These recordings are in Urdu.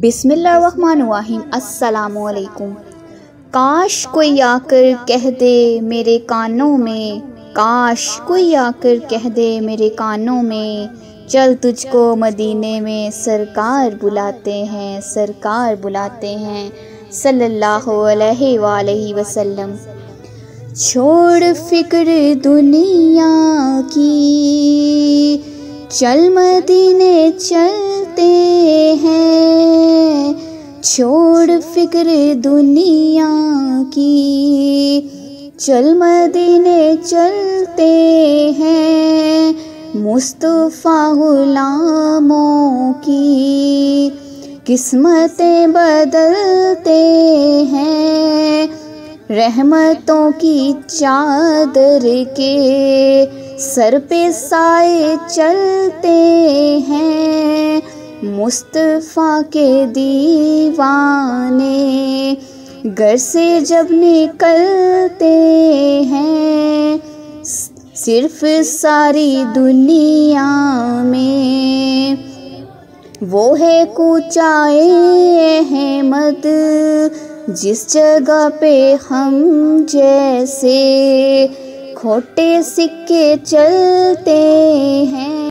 بسم اللہ الرحمن الرحیم۔ السلام علیکم۔ کاش کوئی آ کر کہہ دے میرے کانوں میں، کاش کوئی آ کر کہہ دے میرے کانوں میں، چل تجھ کو مدینے میں سرکار بلاتے ہیں، سرکار بلاتے ہیں صلی اللہ علیہ وآلہ وسلم۔ چھوڑ فکر دنیا کی، چل مدینے چلتے ہیں، چھوڑ فکر دنیا کی، چل مدینے چلتے ہیں، مصطفیٰ غلاموں کی قسمتیں بدلتے ہیں، رحمتوں کی چادر کے سر پہ سائے چلتے ہیں، مصطفیٰ کے دیوانے گھر سے جب نکلتے ہیں، صرف ساری دنیا میں وہ ہے کوچائے احمد، جس جگہ پہ ہم جیسے کھوٹے سکے چلتے ہیں۔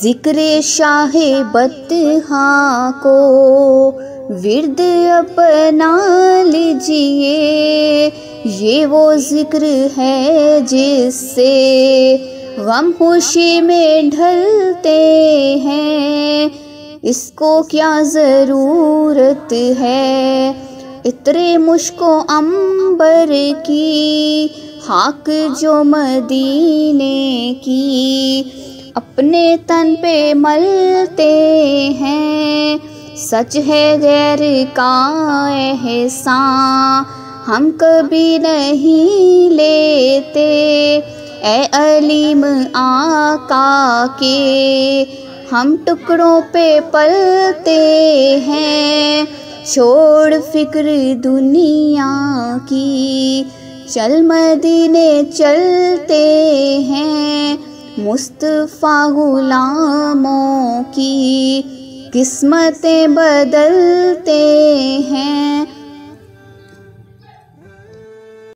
ذکر شاہ بطحاں کو ورد اپنا لیجئے، یہ وہ ذکر ہے جس سے غم خوشی میں ڈھلتے ہیں، اس کو کیا ضرورت ہے عطر مشک و عنبر کی، خاک جو مدینے کی اپنے تن پہ ملتے ہیں، سچ ہے غیر کا احسان ہم کبھی نہیں لیتے، اے علیم آقا کے ہم ٹکڑوں پہ پلتے ہیں، چھوڑ فکر دنیا کی، چل مدینے چلتے ہیں، مصطفیٰ غلاموں کی قسمتیں بدلتے ہیں۔